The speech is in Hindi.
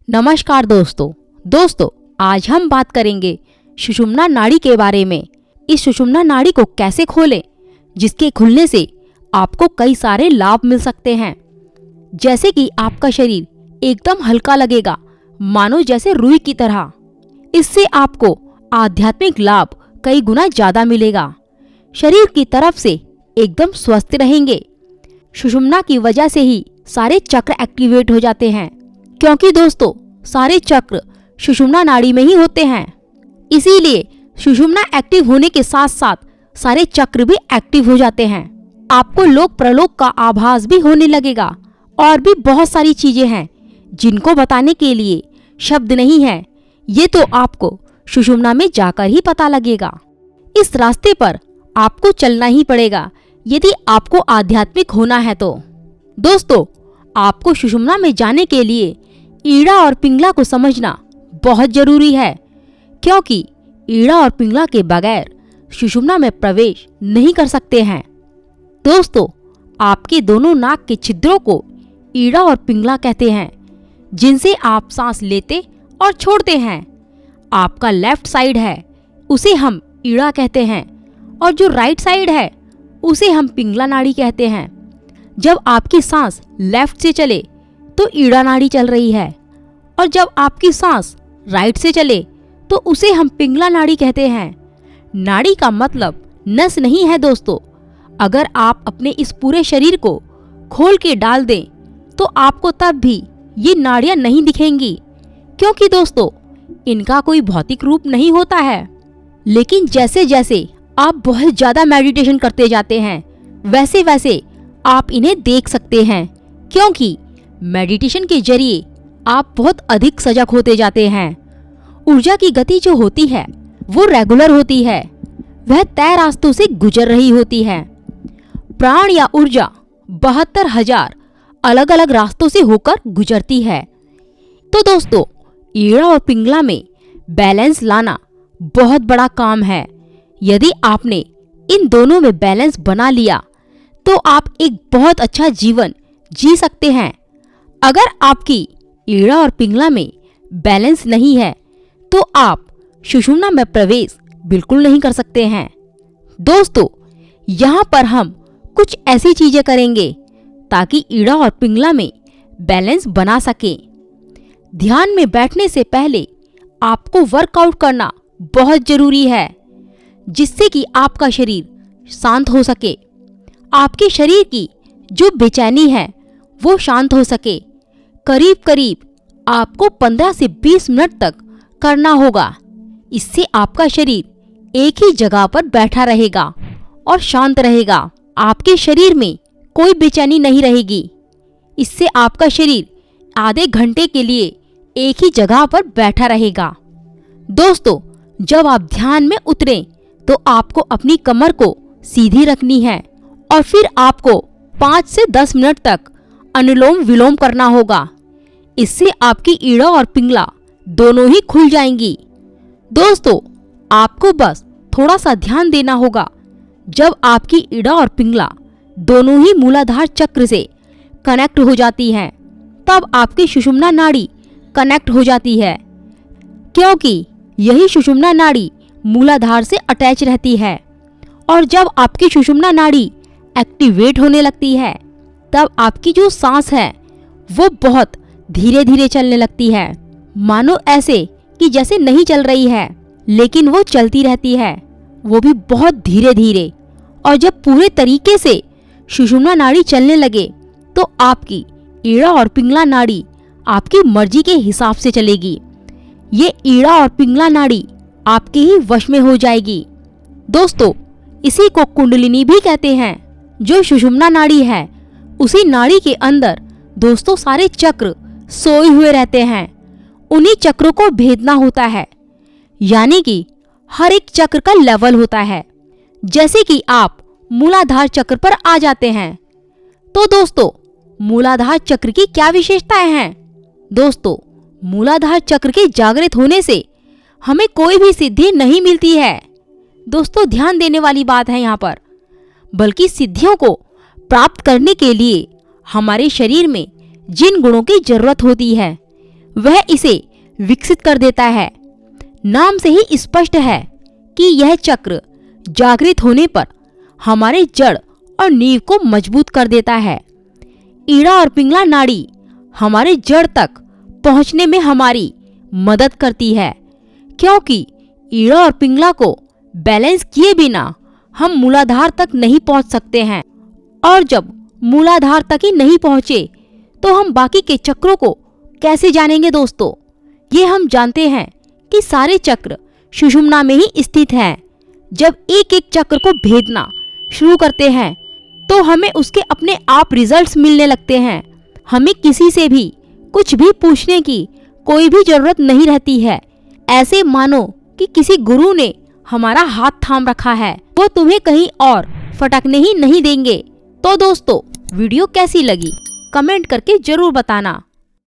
नमस्कार दोस्तों, आज हम बात करेंगे सुषुम्ना नाड़ी के बारे में। इस सुषुम्ना नाड़ी को कैसे खोलें, जिसके खुलने से आपको कई सारे लाभ मिल सकते हैं। जैसे कि आपका शरीर एकदम हल्का लगेगा, मानो जैसे रुई की तरह। इससे आपको आध्यात्मिक लाभ कई गुना ज्यादा मिलेगा। शरीर की तरफ से एकदम स्वस्थ रहेंगे। सुषुम्ना की वजह से ही सारे चक्र एक्टिवेट हो जाते हैं, क्योंकि दोस्तों सारे चक्र सुषुम्ना नाड़ी में ही होते हैं। इसीलिए सुषुम्ना एक्टिव होने के साथ साथ सारे चक्र भी एक्टिव हो जाते हैं। आपको लोक प्रलोक का आभास भी होने लगेगा। और भी बहुत सारी चीजें हैं जिनको बताने के लिए शब्द नहीं है। ये तो आपको सुषुम्ना में जाकर ही पता लगेगा। इस रास्ते पर आपको चलना ही पड़ेगा यदि आपको आध्यात्मिक होना है तो। दोस्तों, आपको सुषुम्ना में जाने के लिए ईड़ा और पिंगला को समझना बहुत जरूरी है, क्योंकि ईड़ा और पिंगला के बगैर सुषुम्ना में प्रवेश नहीं कर सकते हैं। दोस्तों, आपके दोनों नाक के छिद्रों को ईड़ा और पिंगला कहते हैं, जिनसे आप सांस लेते और छोड़ते हैं। आपका लेफ्ट साइड है, उसे हम ईड़ा कहते हैं, और जो राइट साइड है उसे हम पिंगला नाड़ी कहते हैं। जब आपकी सांस लेफ्ट से चले तो ईड़ा नाड़ी चल रही है, और जब आपकी सांस राइट से चले तो उसे हम पिंगला नाड़ी कहते हैं। नाड़ी का मतलब नस नहीं है दोस्तों। अगर आप अपने इस पूरे शरीर को खोल के डाल दें तो आपको तब भी ये नाड़ियां नहीं दिखेंगी, क्योंकि दोस्तों इनका कोई भौतिक रूप नहीं होता है। लेकिन जैसे जैसे आप बहुत ज्यादा मेडिटेशन करते जाते हैं, वैसे वैसे आप इन्हें देख सकते हैं, क्योंकि मेडिटेशन के जरिए आप बहुत अधिक सजग होते जाते हैं। ऊर्जा की गति जो होती है वो रेगुलर होती है, वह तय रास्तों से गुजर रही होती है। प्राण या ऊर्जा 72,000 अलग अलग रास्तों से होकर गुजरती है। तो दोस्तों, ईड़ा और पिंगला में बैलेंस लाना बहुत बड़ा काम है। यदि आपने इन दोनों में बैलेंस बना लिया तो आप एक बहुत अच्छा जीवन जी सकते हैं। अगर आपकी ईड़ा और पिंगला में बैलेंस नहीं है तो आप सुषुम्ना में प्रवेश बिल्कुल नहीं कर सकते हैं। दोस्तों, यहाँ पर हम कुछ ऐसी चीजें करेंगे ताकि ईड़ा और पिंगला में बैलेंस बना सकें। ध्यान में बैठने से पहले आपको वर्कआउट करना बहुत जरूरी है, जिससे कि आपका शरीर शांत हो सके। आपके शरीर की जो बेचैनी है वो शांत हो सके। करीब करीब आपको 15 से 20 मिनट तक करना होगा। इससे आपका शरीर एक ही जगह पर बैठा रहेगा और शांत रहेगा। आपके शरीर में कोई बेचैनी नहीं रहेगी। इससे आपका शरीर आधे घंटे के लिए एक ही जगह पर बैठा रहेगा। दोस्तों, जब आप ध्यान में उतरें तो आपको अपनी कमर को सीधी रखनी है, और फिर आपको 5 से 10 मिनट तक अनुलोम विलोम करना होगा। इससे आपकी ईड़ा और पिंगला दोनों ही खुल जाएंगी। दोस्तों, आपको बस थोड़ा सा ध्यान देना होगा। जब आपकी ईड़ा और पिंगला दोनों ही मूलाधार चक्र से कनेक्ट हो जाती हैं, तब आपकी सुषुम्ना नाड़ी कनेक्ट हो जाती है, क्योंकि यही सुषुम्ना नाड़ी मूलाधार से अटैच रहती है। और जब आपकी सुषुम्ना नाड़ी एक्टिवेट होने लगती है, तब आपकी जो सांस है वो बहुत धीरे धीरे चलने लगती है, मानो ऐसे कि जैसे नहीं चल रही है, लेकिन वो चलती रहती है, वो भी बहुत धीरे धीरे। और जब पूरे तरीके से सुषुम्ना नाड़ी चलने लगे तो आपकी ईड़ा और पिंगला नाड़ी आपकी मर्जी के हिसाब से चलेगी। ये ईड़ा और पिंगला नाड़ी आपके ही वश में हो जाएगी। दोस्तों, इसी को कुंडलिनी भी कहते हैं। जो सुषुम्ना नाड़ी है, उसी नाड़ी के अंदर दोस्तों सारे चक्र सोए हुए रहते हैं। उन्हीं चक्रों को भेदना होता है, यानी कि हर एक चक्र का लेवल होता है। जैसे कि आप मूलाधार चक्र पर आ जाते हैं, तो दोस्तों मूलाधार चक्र की क्या विशेषताएं हैं? दोस्तों, मूलाधार चक्र के जागृत होने से हमें कोई भी सिद्धि नहीं मिलती है। दोस्तों, ध्यान देने वाली बात है यहाँ पर, बल्कि सिद्धियों को प्राप्त करने के लिए हमारे शरीर में जिन गुणों की जरूरत होती है वह इसे विकसित कर देता है। नाम से ही स्पष्ट है कि यह चक्र जागृत होने पर हमारे जड़ और नींव को मजबूत कर देता है। ईड़ा और पिंगला नाड़ी हमारे जड़ तक पहुंचने में हमारी मदद करती है, क्योंकि ईड़ा और पिंगला को बैलेंस किए बिना हम मूलाधार तक नहीं पहुंच सकते हैं। और जब मूलाधार तक ही नहीं पहुंचे तो हम बाकी के चक्रों को कैसे जानेंगे दोस्तों? ये हम जानते हैं कि सारे चक्र सुषुम्ना में ही स्थित हैं। जब एक एक चक्र को भेदना शुरू करते हैं तो हमें उसके अपने आप रिजल्ट्स मिलने लगते हैं। हमें किसी से भी कुछ भी पूछने की कोई भी जरूरत नहीं रहती है। ऐसे मानो कि किसी गुरु ने हमारा हाथ थाम रखा है, वो तुम्हें कहीं और फटकने ही नहीं देंगे। तो दोस्तों, वीडियो कैसी लगी कमेंट करके जरूर बताना।